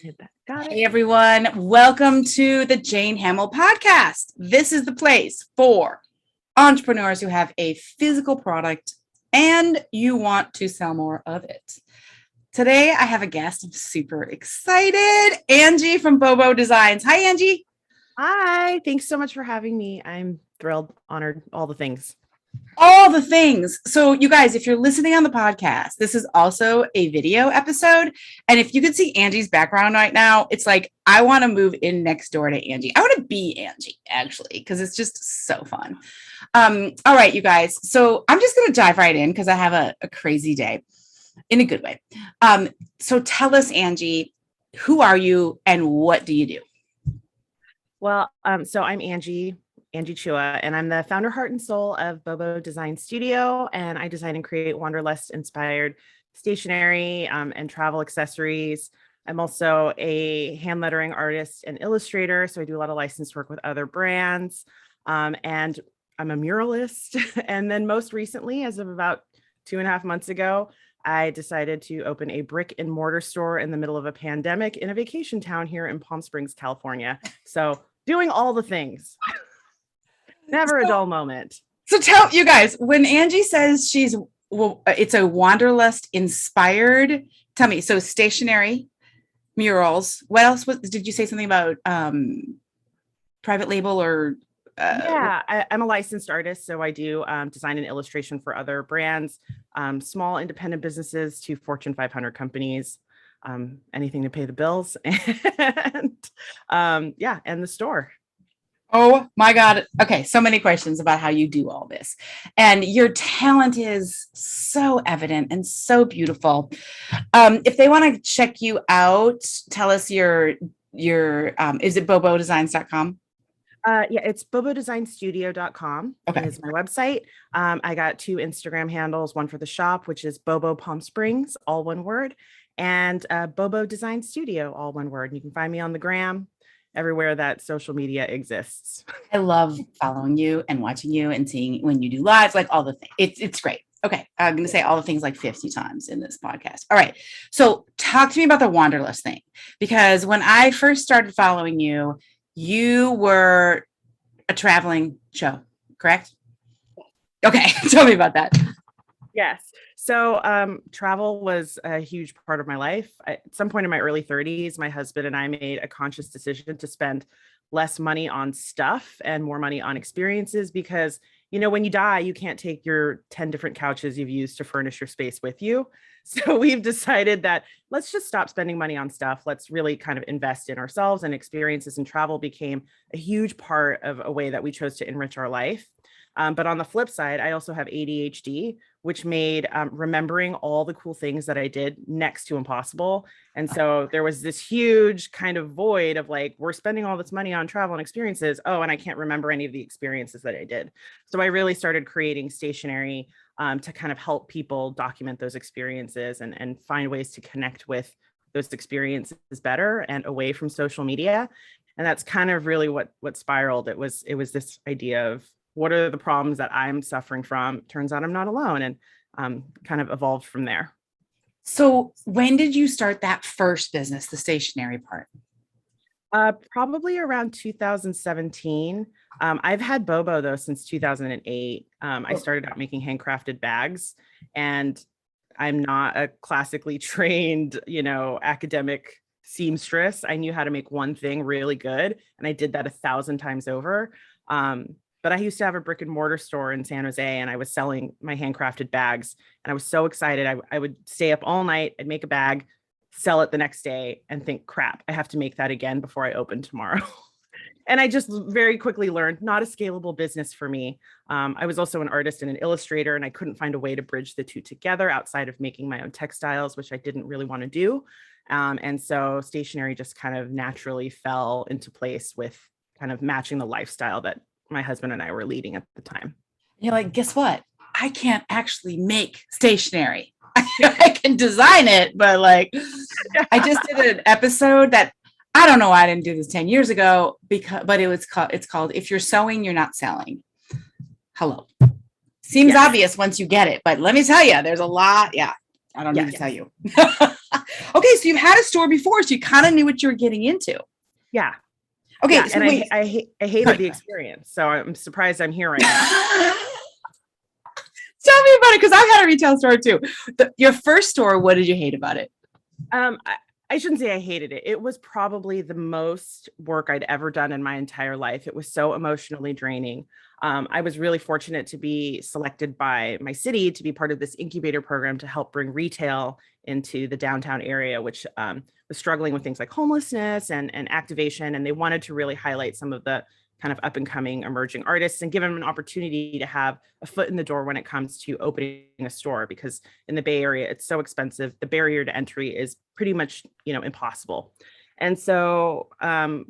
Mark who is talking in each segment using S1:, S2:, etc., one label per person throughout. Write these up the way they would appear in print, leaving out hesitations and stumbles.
S1: Hit that. Got it.
S2: Hey everyone, welcome to the Jane Hamill podcast. This is the place for entrepreneurs who have a physical product and you want to sell more of it. Today I have a guest. I'm super excited. Angie from Bobo Designs. Hi, Angie.
S1: Hi. Thanks so much for having me. I'm thrilled, honored, all the things.
S2: All the things. So you guys, if you're listening on the podcast, this is also a video episode. And if you could see Angie's background right now, it's like, I want to move in next door to Angie. I want to be Angie, actually, because it's just so fun. All right, you guys. So I'm just going to dive right in because I have a crazy day in a good way. So tell us, Angie, who are you and what do you do?
S1: Well, so I'm Angie Chua, and I'm the founder, heart and soul of Bobo Design Studio. And I design and create wanderlust inspired stationery and travel accessories. I'm also a hand lettering artist and illustrator. So I do a lot of licensed work with other brands. And I'm a muralist. And then most recently, as of about 2.5 months ago, I decided to open a brick and mortar store in the middle of a pandemic in a vacation town here in Palm Springs, California. So doing all the things. Never a dull moment.
S2: So tell you guys, when Angie says it's a wanderlust inspired, tell me, so stationery, murals, what else did you say something about private label or?
S1: I'm a licensed artist. So I do design and illustration for other brands, small independent businesses to Fortune 500 companies, anything to pay the bills and and the store.
S2: Oh my God. Okay. So many questions about how you do all this. And your talent is so evident and so beautiful. If they want to check you out, tell us your is it bobodesigns.com?
S1: It's bobodesignstudio.com.
S2: Okay.
S1: Is my website. I got 2 Instagram handles, one for the shop, which is Bobo Palm Springs, all one word, and Bobo Design Studio, all one word. And you can find me on the gram, everywhere that social media exists.
S2: I love following you and watching you and seeing when you do lives, like all the things. It's great. Okay. I'm going to say all the things like 50 times in this podcast. All right. So talk to me about the wanderlust thing, because when I first started following you, you were a traveling show, correct? Okay. Tell me about that.
S1: Yes. So travel was a huge part of my life. At some point in my early 30s, my husband and I made a conscious decision to spend less money on stuff and more money on experiences because, when you die, you can't take your 10 different couches you've used to furnish your space with you. So we've decided that let's just stop spending money on stuff. Let's really kind of invest in ourselves, and experiences and travel became a huge part of a way that we chose to enrich our life. But on the flip side, I also have ADHD, which made remembering all the cool things that I did next to impossible. And so there was this huge kind of void of like, we're spending all this money on travel and experiences. Oh, and I can't remember any of the experiences that I did. So I really started creating stationery to kind of help people document those experiences and find ways to connect with those experiences better and away from social media. And that's kind of really what spiraled. It was this idea of, what are the problems that I'm suffering from? Turns out I'm not alone, and kind of evolved from there.
S2: So when did you start that first business, the stationery part?
S1: Probably around 2017. I've had Bobo though since 2008. I started out making handcrafted bags, and I'm not a classically trained, academic seamstress. I knew how to make one thing really good, and I did that 1,000 times over. But I used to have a brick and mortar store in San Jose, and I was selling my handcrafted bags, and I was so excited. I would stay up all night. I'd make a bag, sell it the next day, and think, crap, I have to make that again before I open tomorrow. And I just very quickly learned not a scalable business for me. I was also an artist and an illustrator, and I couldn't find a way to bridge the two together outside of making my own textiles, which I didn't really want to do. And so stationery just kind of naturally fell into place with kind of matching the lifestyle that my husband and I were leading at the time.
S2: You're like, guess what? I can't actually make stationery. I can design it, but like, I just did an episode that I don't know why I didn't do this 10 years ago, but it's called If You're Sewing, You're Not Selling. Hello. Seems obvious once you get it, but let me tell you, there's a lot. Yeah. I don't need to tell you. Okay. okay, so you've had a store before, so you kind of knew what you were getting into.
S1: Yeah.
S2: Okay.
S1: Yeah,
S2: So
S1: and
S2: wait.
S1: I hated the experience. So I'm surprised I'm here right now.
S2: Tell me about it, because I've had a retail store too. Your first store, what did you hate about it?
S1: I shouldn't say I hated it. It was probably the most work I'd ever done in my entire life. It was so emotionally draining. I was really fortunate to be selected by my city to be part of this incubator program to help bring retail into the downtown area, which was struggling with things like homelessness and activation. And they wanted to really highlight some of the kind of up and coming emerging artists and give them an opportunity to have a foot in the door when it comes to opening a store, because in the Bay Area, it's so expensive. The barrier to entry is pretty much, impossible. And so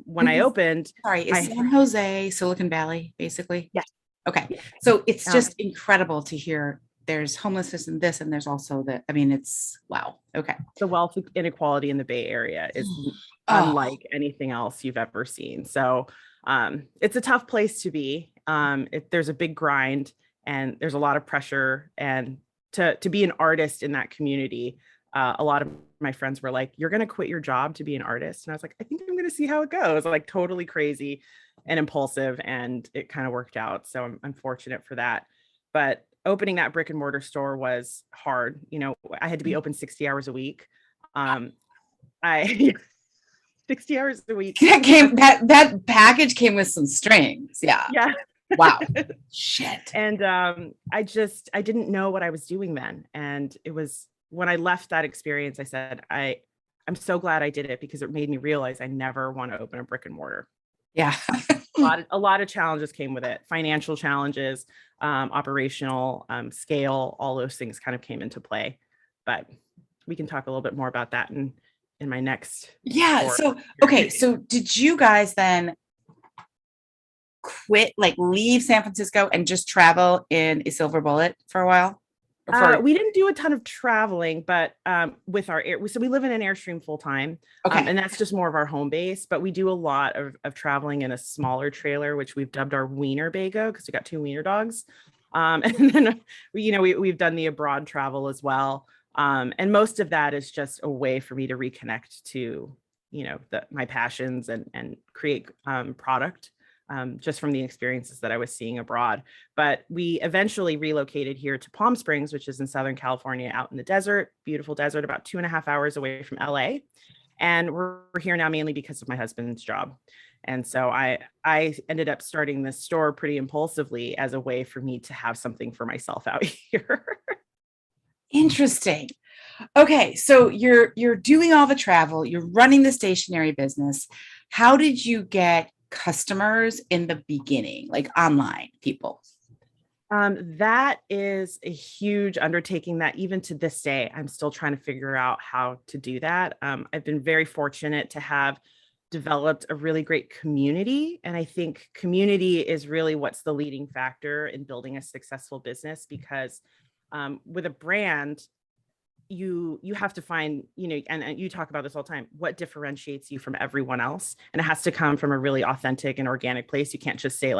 S1: when I opened,
S2: is San Jose Silicon Valley, basically?
S1: Yeah.
S2: Okay. Yeah. So it's just incredible to hear there's homelessness in this, and there's also it's wow. Okay.
S1: The wealth inequality in the Bay Area is unlike anything else you've ever seen. So it's a tough place to be. There's a big grind and there's a lot of pressure. And to be an artist in that community, a lot of my friends were like, "You're going to quit your job to be an artist?" And I was like, "I think I'm going to see how it goes." Like totally crazy and impulsive. And it kind of worked out. So I'm fortunate for that. But opening that brick and mortar store was hard. I had to be open 60 hours a week. 60 hours a week.
S2: That package came with some strings. Yeah.
S1: Yeah.
S2: Wow. Shit.
S1: And I didn't know what I was doing then. And it was when I left that experience, I said, I'm so glad I did it, because it made me realize I never want to open a brick and mortar.
S2: Yeah.
S1: a lot of challenges came with it. Financial challenges, operational, scale, all those things kind of came into play. But we can talk a little bit more about that in my next.
S2: Yeah. So, okay. So did you guys then quit, leave San Francisco and just travel in a silver bullet for a while?
S1: We didn't do a ton of traveling, but with so we live in an Airstream full time.
S2: Okay.
S1: And that's just more of our home base, but we do a lot of traveling in a smaller trailer, which we've dubbed our Weiner-bago, because we got 2 wiener dogs. And then, we've done the abroad travel as well. And most of that is just a way for me to reconnect to, my passions and create product. Just from the experiences that I was seeing abroad. But we eventually relocated here to Palm Springs, which is in Southern California, out in the desert, beautiful desert, about 2.5 hours away from LA. And we're here now mainly because of my husband's job. And so I ended up starting this store pretty impulsively as a way for me to have something for myself out here.
S2: Interesting. Okay, so you're doing all the travel, you're running the stationery business. How did you get customers in the beginning, like online people?
S1: That is a huge undertaking that even to this day, I'm still trying to figure out how to do that. I've been very fortunate to have developed a really great community. And I think community is really what's the leading factor in building a successful business, because with a brand, you have to find, and you talk about this all the time, what differentiates you from everyone else. And it has to come from a really authentic and organic place. You can't just say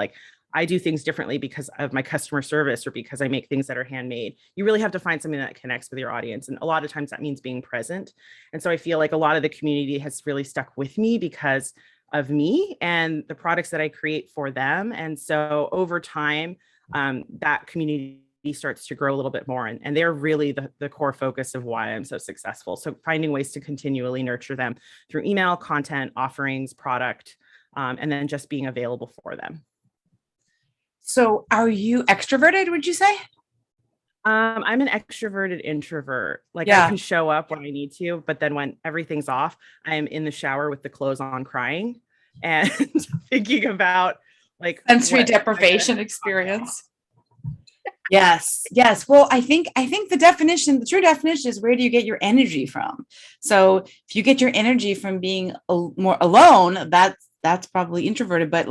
S1: I do things differently because of my customer service or because I make things that are handmade. You really have to find something that connects with your audience. And a lot of times that means being present. And so I feel like a lot of the community has really stuck with me because of me and the products that I create for them. And so over time, that community starts to grow a little bit more. And they're really the core focus of why I'm so successful. So finding ways to continually nurture them through email, content, offerings, product, and then just being available for them.
S2: So are you extroverted, would you say?
S1: I'm an extroverted introvert. I can show up when I need to, but then when everything's off, I am in the shower with the clothes on crying and thinking about
S2: sensory deprivation experience. Yes. Well, I think the true definition is, where do you get your energy from? So if you get your energy from being more alone, that's probably introverted. But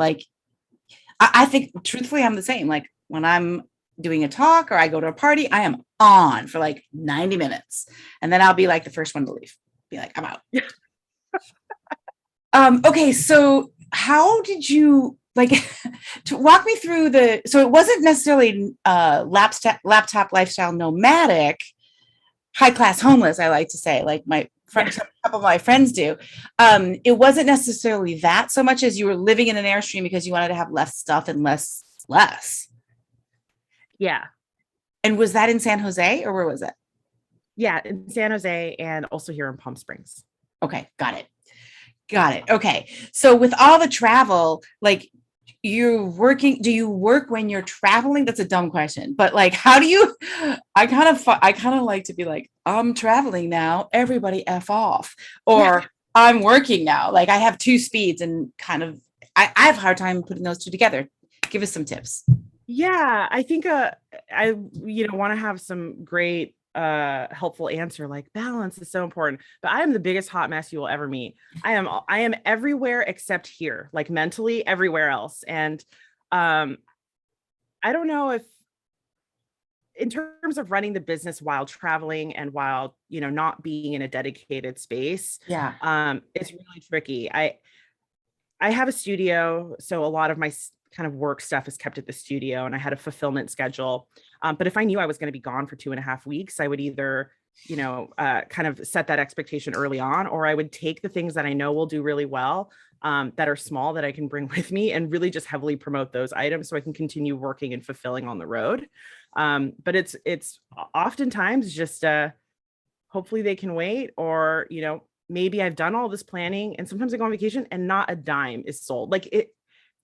S2: I think truthfully, I'm the same. When I'm doing a talk or I go to a party, I am on for 90 minutes. And then I'll be the first one to leave. Be I'm out. Okay. So how did you to walk me through so it wasn't necessarily laptop lifestyle nomadic. high class homeless, I like to say, like my
S1: Yeah.
S2: a couple of my friends do. It wasn't necessarily that so much as you were living in an Airstream because you wanted to have less stuff and less.
S1: Yeah.
S2: And was that in San Jose or where was it?
S1: Yeah. In San Jose and also here in Palm Springs.
S2: Okay, got it. Got it. Okay. So with all the travel, like you're working, do you work when you're traveling? That's a dumb question, but like, how do you, I kind of like to be like, I'm traveling now, everybody F off, or I'm working now. Like I have two speeds and kind of, I have a hard time putting those two together. Give us some tips.
S1: Yeah, I think I want to have some great helpful answer like balance is so important. But I am the biggest hot mess you will ever meet. I am everywhere except here, like mentally everywhere else. And um I don't know if in terms of running the business while traveling and while, not being in a dedicated space,
S2: Yeah.
S1: it's really tricky. I have a studio, so a lot of my kind of work stuff is kept at the studio, and I had a fulfillment schedule. But if I knew I was going to be gone for 2.5 weeks, I would either, kind of set that expectation early on, or I would take the things that I know will do really well, that are small that I can bring with me, and really just heavily promote those items so I can continue working and fulfilling on the road. But it's oftentimes just hopefully they can wait, or maybe I've done all this planning and sometimes I go on vacation and not a dime is sold. Like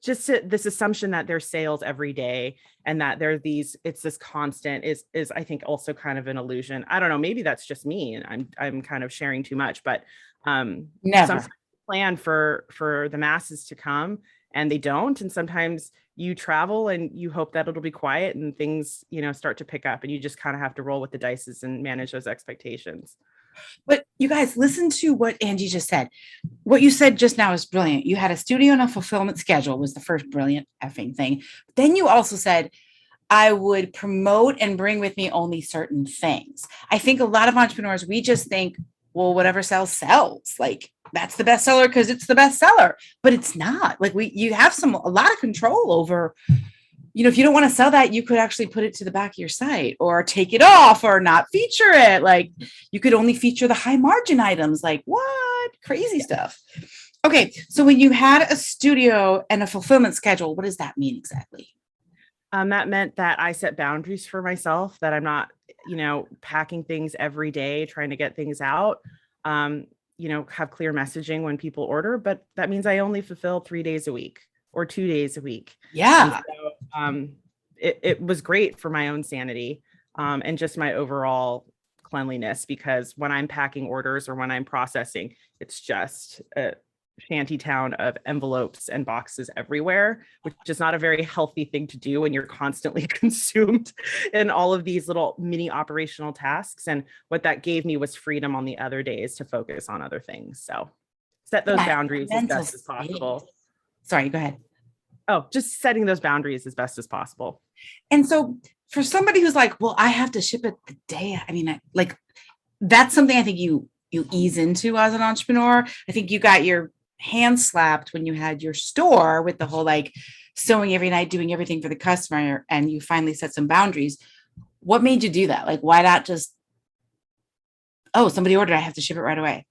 S1: this assumption that there's sales every day and that it's this constant is I think also kind of an illusion. I don't know, maybe that's just me and I'm kind of sharing too much, but
S2: Never.
S1: sometimes plan for the masses to come and they don't. And sometimes you travel and you hope that it'll be quiet and things, start to pick up and you just kind of have to roll with the dice and manage those expectations.
S2: But you guys, listen to what Angie just said. What you said just now is brilliant. You had a studio and a fulfillment schedule was the first brilliant effing thing. Then you also said, I would promote and bring with me only certain things. I think a lot of entrepreneurs, we just think, well, whatever sells, sells. Like that's the best seller because it's the best seller, but it's not. Like you have a lot of control over, if you don't want to sell that, you could actually put it to the back of your site or take it off or not feature it. Like you could only feature the high margin items. Like what? Crazy stuff. Okay. So when you had a studio and a fulfillment schedule, what does that mean exactly?
S1: That meant that I set boundaries for myself, that I'm not, packing things every day, trying to get things out, have clear messaging when people order, but that means I only fulfill 3 days a week or 2 days a week. And
S2: Yeah.
S1: so it was great for my own sanity, and just my overall cleanliness, because when I'm packing orders or when I'm processing, it's just a shanty town of envelopes and boxes everywhere, which is not a very healthy thing to do when you're constantly consumed in all of these little mini operational tasks. And what that gave me was freedom on the other days to focus on other things. So set those
S2: Yeah,
S1: boundaries as
S2: mental
S1: best as
S2: space.
S1: possible.
S2: Sorry, go ahead.
S1: Oh, just setting those boundaries as best as possible.
S2: And so for somebody who's like, well, I have to ship it the day. I mean, like that's something I think you ease into as an entrepreneur. I think you got your hand slapped when you had your store with the whole like sewing every night, doing everything for the customer, and you finally set some boundaries. What made you do that? Like, why not just, oh, somebody ordered, I have to ship it right away?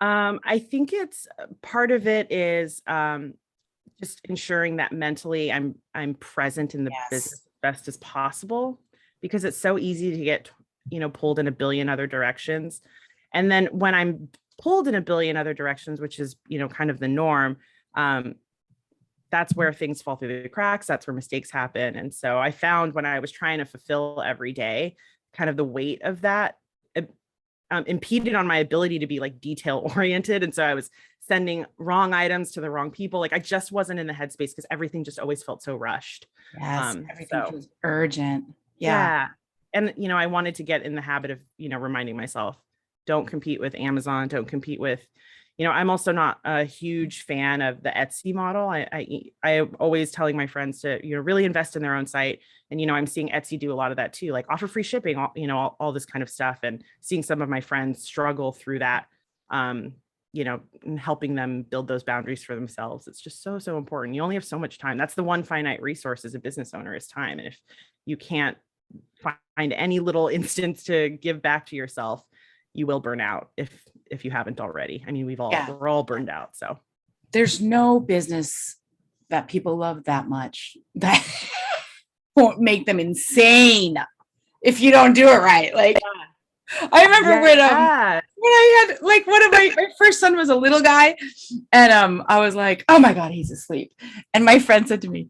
S1: I think it's part of it is just ensuring that mentally I'm present in the
S2: Yes.
S1: business as best as possible, because it's so easy to get pulled in a billion other directions. And then when I'm pulled in a billion other directions, which is kind of the norm, that's where things fall through the cracks, that's where mistakes happen. And so I found when I was trying to fulfill every day, kind of the weight of that impeded on my ability to be like detail oriented. And so I was sending wrong items to the wrong people. Like I just wasn't in the headspace because everything just always felt so rushed.
S2: Yes, everything
S1: So
S2: feels urgent. Yeah.
S1: yeah. And I wanted to get in the habit of, reminding myself, don't compete with Amazon, don't compete with, I'm also not a huge fan of the Etsy model. I always telling my friends to, really invest in their own site. And, I'm seeing Etsy do a lot of that too, like offer free shipping, all this kind of stuff, and seeing some of my friends struggle through that, and helping them build those boundaries for themselves. It's just so, so important. You only have so much time. That's the one finite resource as a business owner is time. And if you can't find any little instance to give back to yourself, you will burn out if you haven't already. I mean, we're all burned out. So
S2: there's no business that people love that much that won't make them insane if you don't do it right. Like, I remember when I had like one of my first son was a little guy, and I was like, oh my God, he's asleep. And my friend said to me,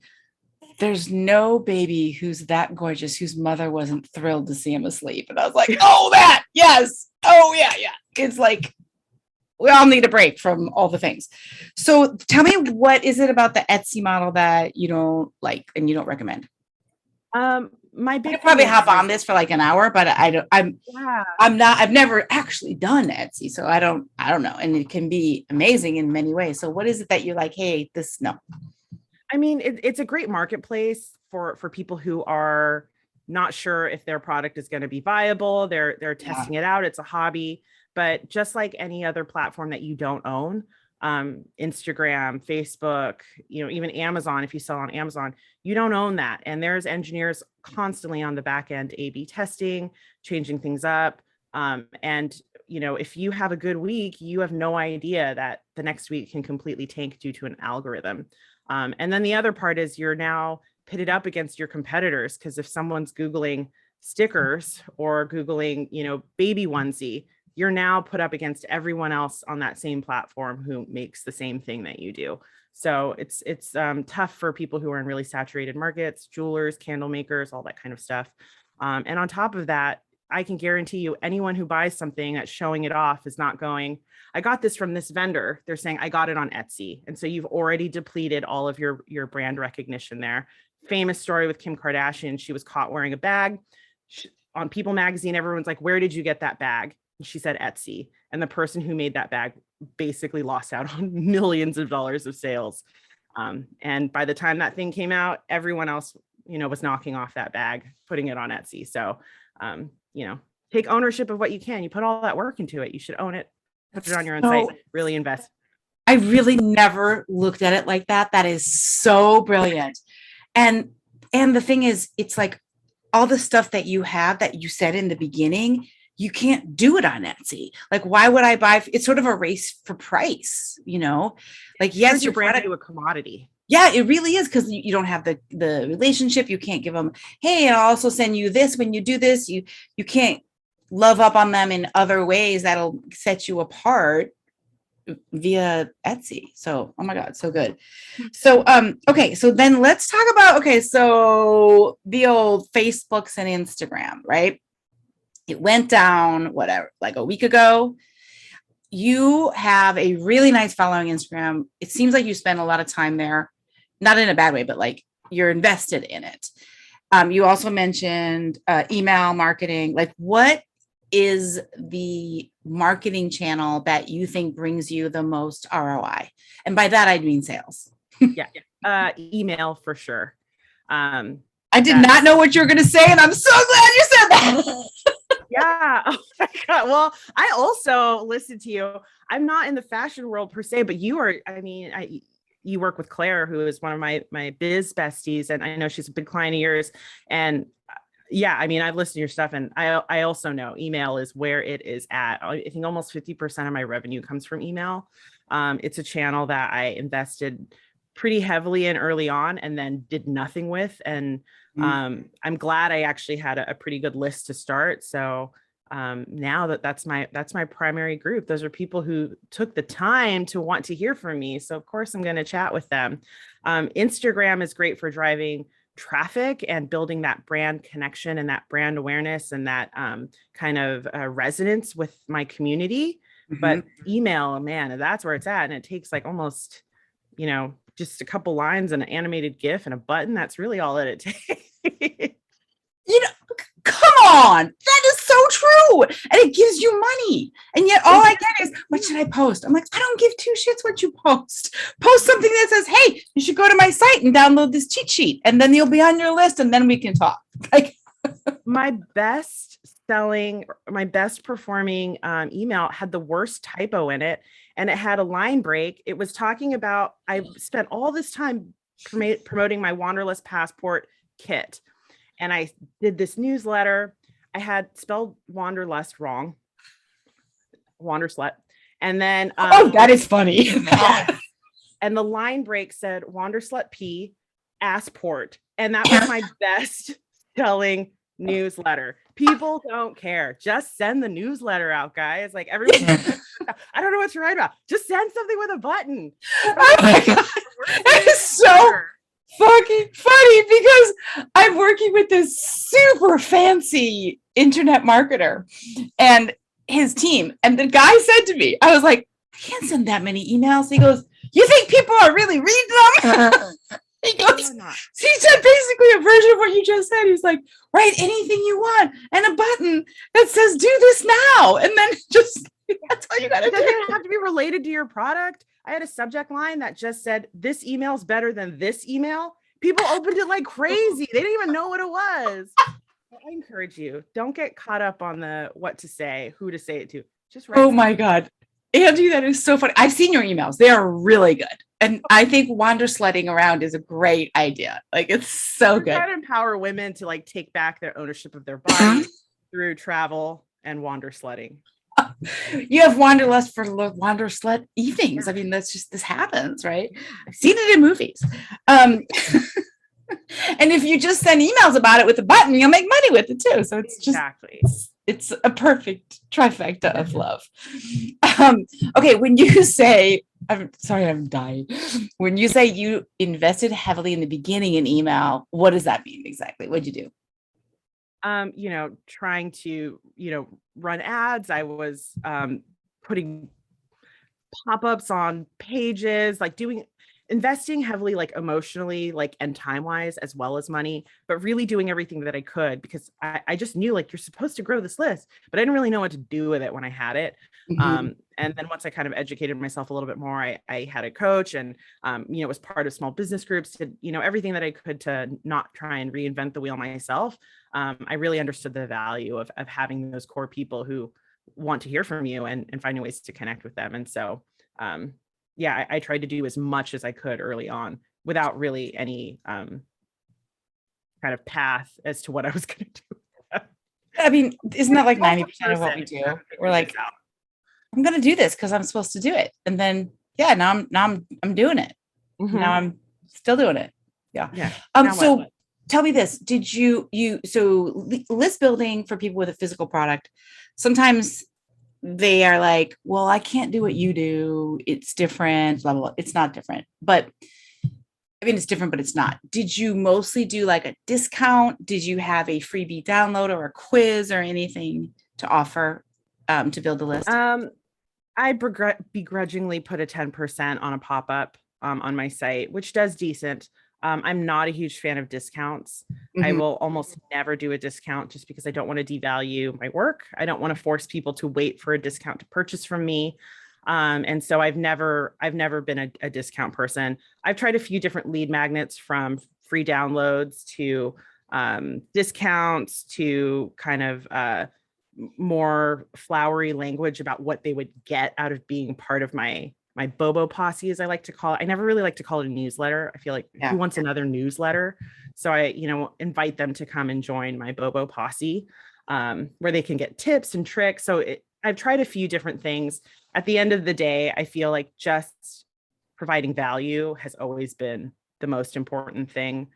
S2: there's no baby who's that gorgeous whose mother wasn't thrilled to see him asleep. And I was like, oh, that, yes. Oh yeah. It's like, we all need a break from all the things. So tell me, what is it about the Etsy model that you don't like and you don't recommend?
S1: My big
S2: I could probably hop on this for like an hour, but I've never actually done Etsy, so I don't know. And it can be amazing in many ways. So what is it that you're like, hey, no?
S1: I mean, it's a great marketplace for people who are not sure if their product is going to be viable. They're testing it out. It's a hobby, but just like any other platform that you don't own, Instagram, Facebook, even Amazon, if you sell on Amazon, you don't own that. And there's engineers constantly on the back end, A/B testing, changing things up. And if you have a good week, you have no idea that the next week can completely tank due to an algorithm. And then the other part is you're now pitted up against your competitors, because if someone's Googling stickers or Googling, baby onesie, you're now put up against everyone else on that same platform who makes the same thing that you do. So it's tough for people who are in really saturated markets, jewelers, candle makers, all that kind of stuff. And on top of that, I can guarantee you anyone who buys something that's showing it off is not going, I got this from this vendor. They're saying, I got it on Etsy. And so you've already depleted all of your brand recognition there. Famous story with Kim Kardashian. She was caught wearing a bag. On People magazine, everyone's like, where did you get that bag? And she said Etsy. And the person who made that bag basically lost out on millions of dollars of sales. And by the time that thing came out, everyone else, was knocking off that bag, putting it on Etsy. So, take ownership of what you can. You put all that work into it. You should own it. Put it on your own site. Really invest.
S2: I really never looked at it like that. That is so brilliant. And the thing is, it's like all the stuff that you have that you said in the beginning, you can't do it on Etsy. Like, why would I buy? It's sort of a race for price, like, yes,
S1: your brand into a commodity.
S2: Yeah, it really is, because you don't have the relationship. You can't give them, hey, I'll also send you this when you do this. You can't love up on them in other ways that'll set you apart via Etsy. So, oh my God, so good. So, okay, so then let's talk about, so the old Facebooks and Instagram, right? It went down, whatever, like a week ago. You have a really nice following Instagram. It seems like you spend a lot of time there, not in a bad way, but like you're invested in it. You also mentioned email marketing. Like, what is the marketing channel that you think brings you the most ROI? And by that, I mean sales.
S1: Email for sure.
S2: I did not know what you were going to say, and I'm so glad you said that.
S1: Yeah. Oh my God. Well, I also listened to you. I'm not in the fashion world per se, but you are, you work with Claire, who is one of my biz besties. And I know she's a big client of yours. And I've listened to your stuff, and I also know email is where it is at. I think almost 50% of my revenue comes from email. It's a channel that I invested pretty heavily in early on and then did nothing with. And I'm glad I actually had a pretty good list to start. So now that's my primary group. Those are people who took the time to want to hear from me. So of course I'm going to chat with them. Instagram is great for driving traffic and building that brand connection and that brand awareness and that kind of resonance with my community. But email, man, that's where it's at. And it takes like almost, just a couple lines and an animated GIF and a button. That's really all that it takes.
S2: Come on. That is so true. And it gives you money. And yet all I get is, what should I post? I'm like, I don't give two shits what you post. Post something that says, hey, you should go to my site and download this cheat sheet. And then you'll be on your list and then we can talk. Like,
S1: my best performing email had the worst typo in it, and it had a line break. It was talking about, I spent all this time promoting my wanderlust passport kit. and I did this newsletter. I had spelled wanderlust wrong, wander slut. And then
S2: that is funny.
S1: And the line break said wander slut P assport. And that was my best selling newsletter. People don't care. Just send the newsletter out, guys. Like everyone, I don't know what to write about. Just send something with a button.
S2: Oh my God. That is so fucking funny because I'm working with this super fancy internet marketer and his team. And the guy said to me, I was like, I can't send that many emails. He goes, you think people are really reading them? He goes, he said basically a version of what you just said. He's like, write anything you want and a button that says do this now. And then just, that's all you got to do.
S1: It doesn't have to be related to your product. I had a subject line that just said, this email's better than this email. People opened it like crazy. They didn't even know what it was. I encourage you, don't get caught up on the what to say, who to say it to. Just write.
S2: Oh my God. Angie, that is so funny. I've seen your emails. They are really good. And I think wander sledding around is a great idea. Like it's so good.
S1: Try to empower women to like take back their ownership of their bodies through travel and wander sledding.
S2: You have wanderlust for wander sled evenings. I mean, that's just, this happens, right? I've seen it in movies. And if you just send emails about it with a button, you'll make money with it too. So it's just, it's a perfect trifecta of love. Okay. When you say, I'm sorry, I'm dying. When you say you invested heavily in the beginning in email, what does that mean exactly? What'd you do?
S1: Trying to, run ads. I was putting pop-ups on pages, like investing heavily, like emotionally, like and time-wise, as well as money, but really doing everything that I could because I just knew like you're supposed to grow this list, but I didn't really know what to do with it when I had it. Mm-hmm. And then once I kind of educated myself a little bit more, I had a coach and, was part of small business groups, did, everything that I could to not try and reinvent the wheel myself. I really understood the value of having those core people who want to hear from you and finding ways to connect with them. And so, I tried to do as much as I could early on without really any kind of path as to what I was going to do.
S2: I mean, isn't that like 90% of what we do? We're like, I'm going to do this because I'm supposed to do it. And then, now I'm doing it. Mm-hmm. Now I'm still doing it. Yeah. So tell me this, did so list building for people with a physical product, sometimes they are like, well, I can't do what you do. It's different, blah, blah, blah. It's not different, but I mean, it's different, but it's not. Did you mostly do like a discount? Did you have a freebie download or a quiz or anything to offer to build the list?
S1: I begrudgingly put a 10% on a pop-up on my site, which does decent. I'm not a huge fan of discounts. Mm-hmm. I will almost never do a discount just because I don't want to devalue my work. I don't want to force people to wait for a discount to purchase from me. And so I've never been a discount person. I've tried a few different lead magnets, from free downloads to discounts to kind of more flowery language about what they would get out of being part of my Bobo posse, as I like to call it. I never really like to call it a newsletter. I feel like who wants another newsletter? So I, invite them to come and join my Bobo posse, where they can get tips and tricks. So I've tried a few different things. At the end of the day, I feel like just providing value has always been the most important thing.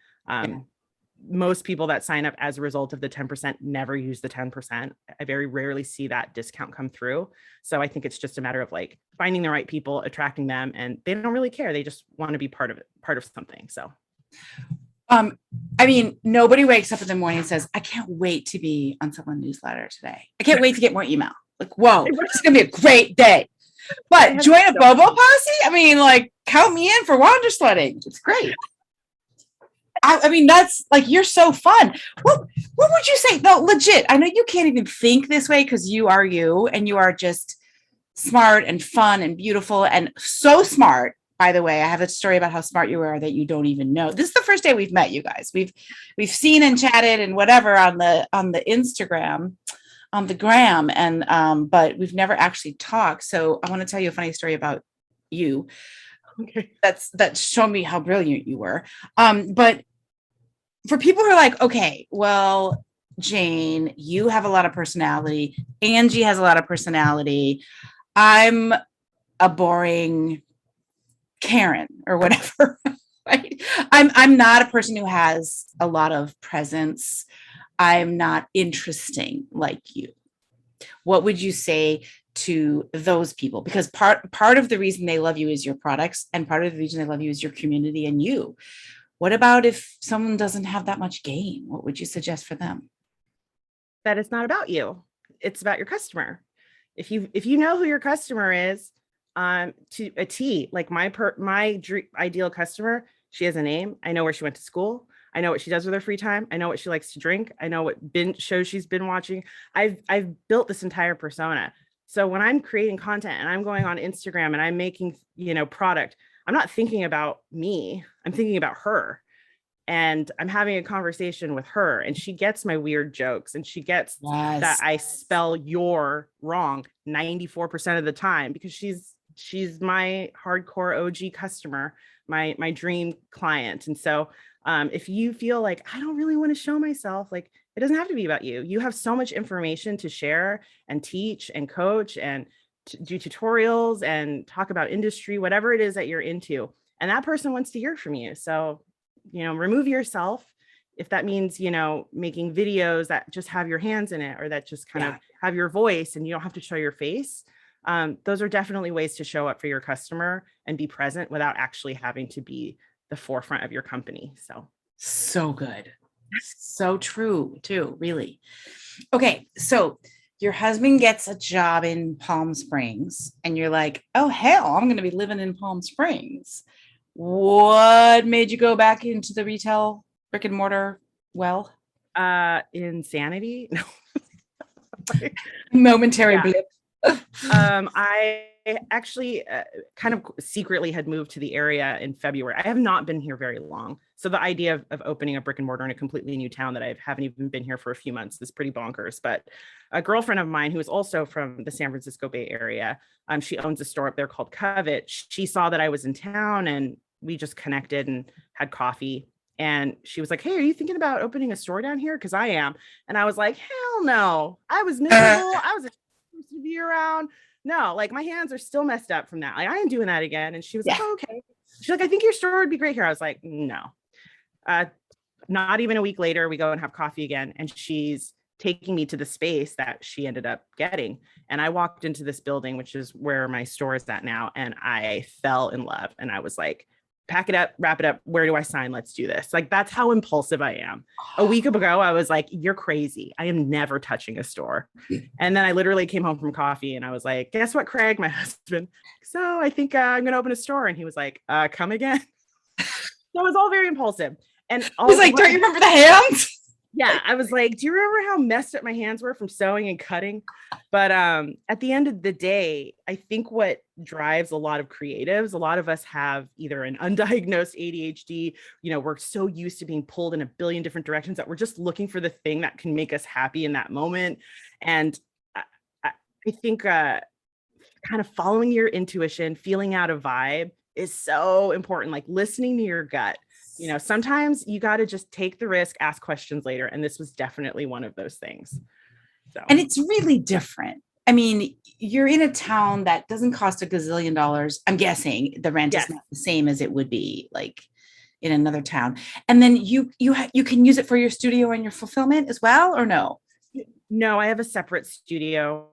S1: Most people that sign up as a result of the 10% never use the 10%. I very rarely see that discount come through. So I think it's just a matter of like finding the right people, attracting them, and they don't really care. They just want to be part of it, part of something. So,
S2: I mean, nobody wakes up in the morning and says, I can't wait to be on someone's newsletter today. I can't wait to get more email. Like, whoa, it's going to be a great day. But join a Bobo posse? I mean, like, count me in for wander sledding. It's great. I mean, that's like, you're so fun. What would you say? No, legit. I know you can't even think this way because you are you, and you are just smart and fun and beautiful and so smart. By the way, I have a story about how smart you are that you don't even know. This is the first day we've met, you guys. We've seen and chatted and whatever on the Instagram, on the gram, and but we've never actually talked. So I want to tell you a funny story about you. Okay. That's shown me how brilliant you were. But for people who are like, okay, well, Jane, you have a lot of personality. Angie has a lot of personality. I'm a boring Karen or whatever. Right? I'm not a person who has a lot of presence. I'm not interesting like you. What would you say to those people? Because part of the reason they love you is your products, and part of the reason they love you is your community and you. What about if someone doesn't have that much game? What would you suggest for them?
S1: That it's not about you. It's about your customer. If you know who your customer is, to a T, like my ideal customer, she has a name. I know where she went to school. I know what she does with her free time. I know what she likes to drink. I know what shows she's been watching. I've built this entire persona. So when I'm creating content and I'm going on Instagram and I'm making, product, I'm not thinking about me. I'm thinking about her. And I'm having a conversation with her, and she gets my weird jokes, and she gets that
S2: Yes.
S1: I spell your wrong 94% of the time, because she's my hardcore OG customer, my dream client. And so if you feel like I don't really want to show myself, like, it doesn't have to be about you. You have so much information to share and teach and coach and do tutorials and talk about industry, whatever it is that you're into. And that person wants to hear from you. So remove yourself. If that means, making videos that just have your hands in it, or that just kind of have your voice and you don't have to show your face. Those are definitely ways to show up for your customer and be present without actually having to be the forefront of your company.
S2: So good. So true too, really. Okay. So your husband gets a job in Palm Springs and you're like, oh, hell, I'm going to be living in Palm Springs. What made you go back into the retail brick and mortar? Well,
S1: Insanity. No.
S2: Momentary
S1: Yeah.
S2: blip.
S1: I actually kind of secretly had moved to the area in February. I have not been here very long. So the idea of opening a brick and mortar in a completely new town that I haven't even been here for a few months is pretty bonkers. But a girlfriend of mine who is also from the San Francisco Bay Area, she owns a store up there called Covet. She saw that I was in town and we just connected and had coffee. And she was like, hey, are you thinking about opening a store down here? Because I am. And I was like, hell no. I was miserable. I was to be around. No, like, my hands are still messed up from that. Like, I ain't doing that again. And she was like, oh, okay. She's like, I think your store would be great here. I was like, no. Not even a week later, we go and have coffee again. And she's taking me to the space that she ended up getting. And I walked into this building, which is where my store is at now. And I fell in love. And I was like, pack it up, wrap it up. Where do I sign? Let's do this. Like, that's how impulsive I am. A week ago, I was like, you're crazy. I am never touching a store. And then I literally came home from coffee and I was like, guess what, Craig, my husband? So I think I'm going to open a store. And he was like, come again. So it was all very impulsive. And
S2: I was like, don't you remember the hands?
S1: Yeah, I was like, do you remember how messed up my hands were from sewing and cutting? But at the end of the day, I think what drives a lot of creatives, a lot of us have either an undiagnosed ADHD, we're so used to being pulled in a billion different directions that we're just looking for the thing that can make us happy in that moment. And I think kind of following your intuition, feeling out a vibe is so important, like listening to your gut. Sometimes you got to just take the risk, ask questions later. And this was definitely one of those things. So.
S2: And it's really different. I mean, you're in a town that doesn't cost $1 gazillion. I'm guessing the rent is not the same as it would be like in another town. And then you can use it for your studio and your fulfillment as well, or no?
S1: No, I have a separate studio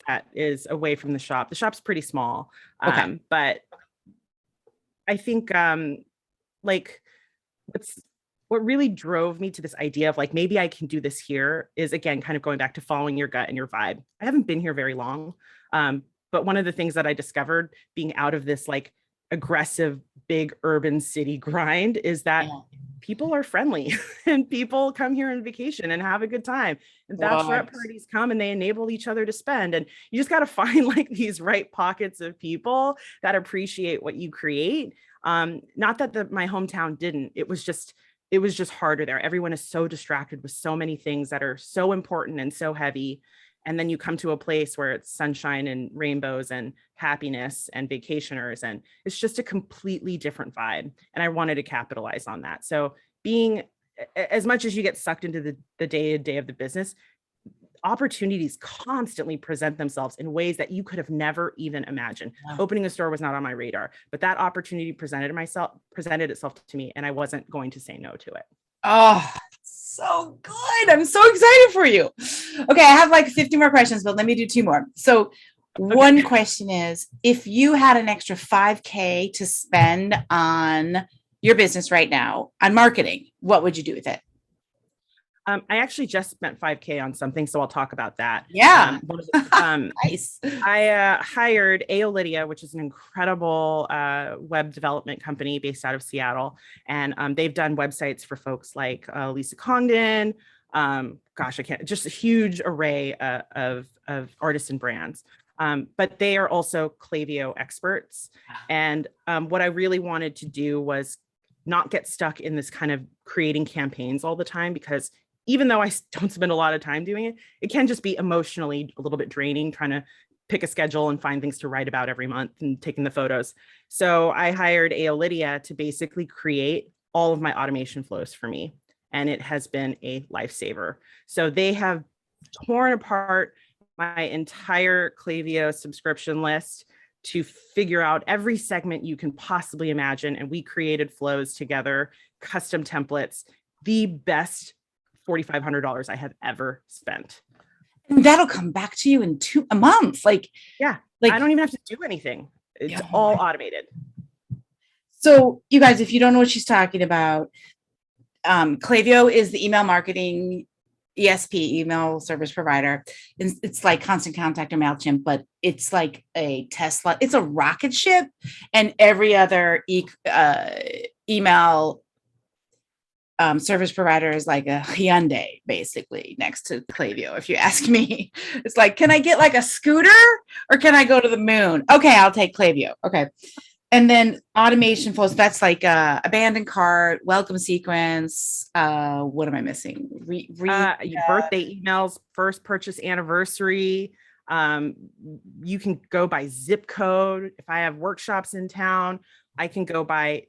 S1: that is away from the shop. The shop's pretty small. But I think like what really drove me to this idea of like, maybe I can do this here is, again, kind of going back to following your gut and your vibe. I haven't been here very long. But one of the things that I discovered being out of this like aggressive, big urban city grind is that people are friendly and people come here on vacation and have a good time. And bachelorette parties come and they enable each other to spend. And you just got to find like these right pockets of people that appreciate what you create. Not that my hometown didn't. It was just harder there. Everyone is so distracted with so many things that are so important and so heavy. And then you come to a place where it's sunshine and rainbows and happiness and vacationers. And it's just a completely different vibe. And I wanted to capitalize on that. So being as much as you get sucked into the day-to-day of the business, opportunities constantly present themselves in ways that you could have never even imagined.
S2: Wow.
S1: Opening a store was not on my radar, but that opportunity presented itself to me, and I wasn't going to say no to it.
S2: Oh, so good. I'm so excited for you. Okay, I have like 50 more questions, but let me do 2 more. So one question is, if you had an extra $5K to spend on your business right now on marketing, what would you do with it?
S1: I actually just spent $5K on something, so I'll talk about that.
S2: Yeah. Nice.
S1: I hired Lydia, which is an incredible web development company based out of Seattle, and they've done websites for folks like Lisa Congdon. Just a huge array of artists and brands. But they are also Klaviyo experts, and what I really wanted to do was not get stuck in this kind of creating campaigns all the time, because even though I don't spend a lot of time doing it, it can just be emotionally a little bit draining trying to pick a schedule and find things to write about every month and taking the photos. So I hired Lydia to basically create all of my automation flows for me. And it has been a lifesaver. So they have torn apart my entire Klaviyo subscription list to figure out every segment you can possibly imagine. And we created flows together, custom templates, the best $4,500 I have ever spent.
S2: And that'll come back to you in a month. Like,
S1: yeah,
S2: like
S1: I don't even have to do anything. It's all automated.
S2: So you guys, if you don't know what she's talking about, Klaviyo is the email marketing ESP, email service provider. It's like Constant Contact or MailChimp, but it's like a Tesla. It's a rocket ship, and every other email service provider is like a Hyundai, basically, next to Klaviyo. If you ask me, it's like, can I get like a scooter or can I go to the moon? Okay, I'll take Klaviyo. Okay. And then automation flows, that's like abandoned cart, welcome sequence. What am I missing?
S1: Your birthday emails, first purchase anniversary. You can go by zip code. If I have workshops in town, I can go by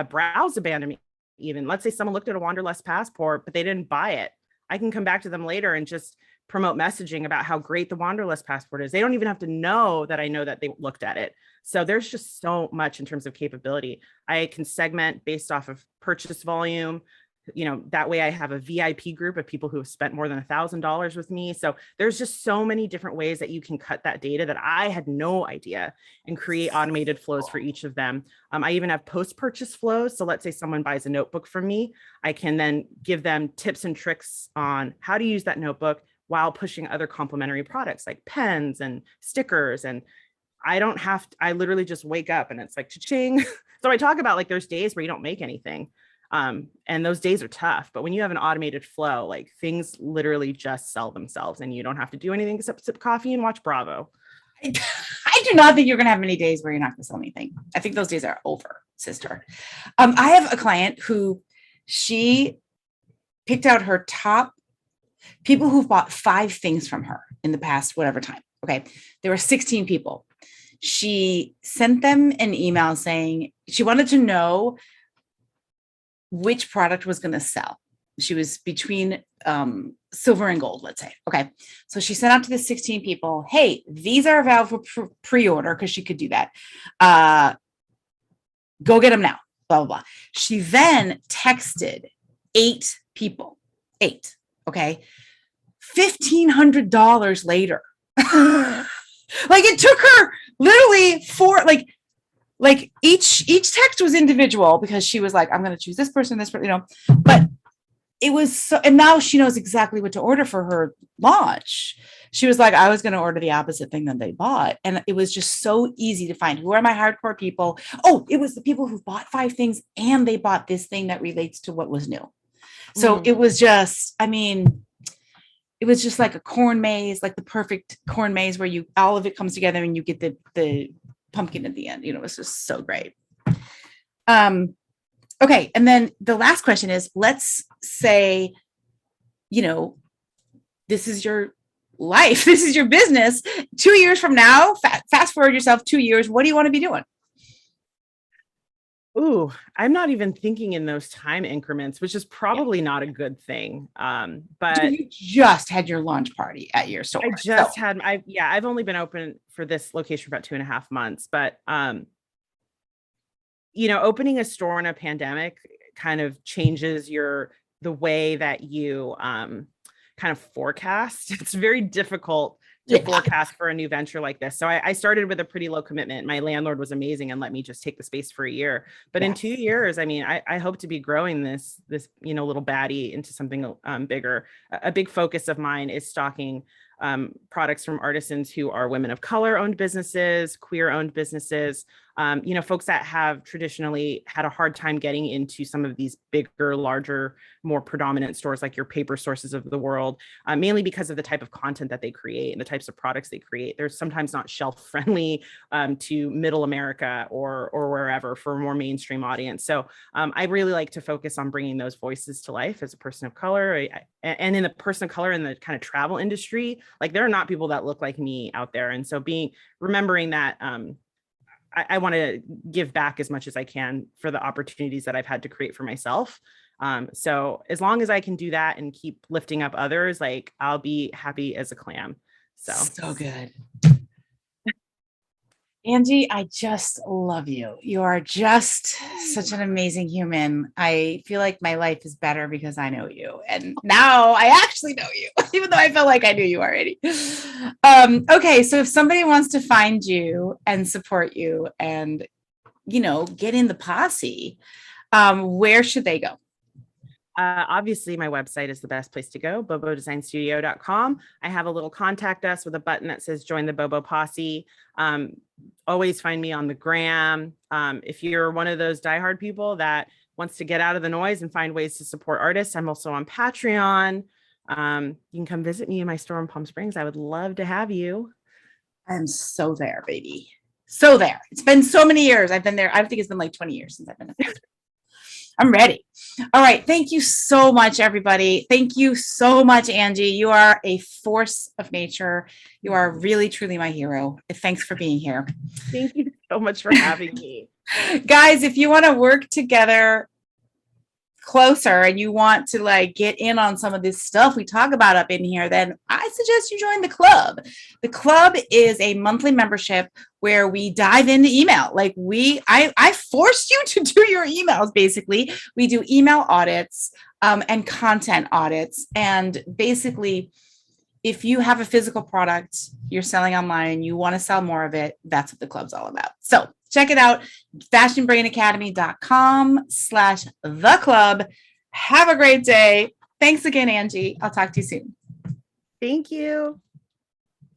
S1: browse abandonment. Even let's say someone looked at a wanderlust passport, but they didn't buy it. I can come back to them later and just promote messaging about how great the wanderlust passport is. They don't even have to know that I know that they looked at it. So there's just so much in terms of capability. I can segment based off of purchase volume. That way I have a VIP group of people who have spent more than $1,000 with me. So there's just so many different ways that you can cut that data that I had no idea and create automated flows for each of them. I even have post-purchase flows. So let's say someone buys a notebook from me, I can then give them tips and tricks on how to use that notebook while pushing other complementary products like pens and stickers. And I literally just wake up and it's like cha-ching. So I talk about like there's days where you don't make anything. And those days are tough, but when you have an automated flow, like things literally just sell themselves and you don't have to do anything except sip coffee and watch Bravo.
S2: I do not think you're going to have many days where you're not going to sell anything. I think those days are over, sister. I have a client who she picked out her top people who've bought 5 things from her in the past, whatever time. Okay. There were 16 people. She sent them an email saying she wanted to know which product was going to sell. She was between silver and gold, let's say. Okay. So she sent out to the 16 people, hey, these are available for pre-order, because she could do that. Go get them now, blah, blah, blah. She then texted 8 people, 8. Okay. $1,500 later. Like it took her literally 4, like each text was individual, because she was like, I'm going to choose this person, but it was so, and now she knows exactly what to order for her launch. She was like, I was going to order the opposite thing that they bought. And it was just so easy to find. Who are my hardcore people? Oh, it was the people who bought 5 things and they bought this thing that relates to what was new. So it was just, it was just like a corn maze, like the perfect corn maze where all of it comes together and you get the pumpkin at the end. It was just so great. Okay. And then the last question is, let's say, this is your life. This is your business. 2 years from now, fast forward yourself 2 years. What do you want to be doing?
S1: Ooh, I'm not even thinking in those time increments, which is
S2: Yeah.
S1: probably not a good thing.
S2: So
S1: But
S2: you just had your launch party at your
S1: I
S2: store. So
S1: just had I've only been open for this location for about 2.5 months, but opening a store in a pandemic kind of changes the way that you kind of forecast. It's very difficult to
S2: yeah.
S1: forecast for a new venture like this. So I started with a pretty low commitment. My landlord was amazing and let me just take the space for a year. But in
S2: Yes.
S1: 2 years, I mean, I hope to be growing this little baddie into something bigger. A big focus of mine is stocking products from artisans who are women of color owned businesses, queer owned businesses, folks that have traditionally had a hard time getting into some of these bigger, larger, more predominant stores like your paper sources of the world, mainly because of the type of content that they create and the types of products they create. They're sometimes not shelf friendly to middle America or wherever for a more mainstream audience. So I really like to focus on bringing those voices to life as a person of color. And in the person of color in the kind of travel industry, like there are not people that look like me out there. And so remembering that I want to give back as much as I can for the opportunities that I've had to create for myself. So as long as I can do that and keep lifting up others, like I'll be happy as a clam.
S2: So good. Angie, I just love you. You are just such an amazing human. I feel like my life is better because I know you. And now I actually know you, even though I felt like I knew you already. Okay, so if somebody wants to find you and support you and, get in the posse, where should they go?
S1: Obviously, my website is the best place to go, bobodesignstudio.com. I have a little contact us with a button that says join the Bobo Posse. Always find me on the gram. If you're one of those diehard people that wants to get out of the noise and find ways to support artists, I'm also on Patreon. You can come visit me in my store in Palm Springs. I would love to have you.
S2: I'm so there, baby. So there. It's been so many years. I've been there. I think it's been like 20 years since I've been there. I'm ready. All right. Thank you so much, everybody. Thank you so much, Angie. You are a force of nature. You are really, truly my hero. Thanks for being here.
S1: Thank you so much for having me.
S2: Guys, if you want to work together closer and you want to get in on some of this stuff we talk about up in here, then I suggest you join the club. The club is a monthly membership where we dive into email. I forced you to do your emails. Basically, we do email audits and content audits. And basically, if you have a physical product you're selling online and you want to sell more of it, that's what the club's all about. So check it out, fashionbrainacademy.com/the club. Have a great day. Thanks again, Angie. I'll talk to you soon.
S1: Thank you.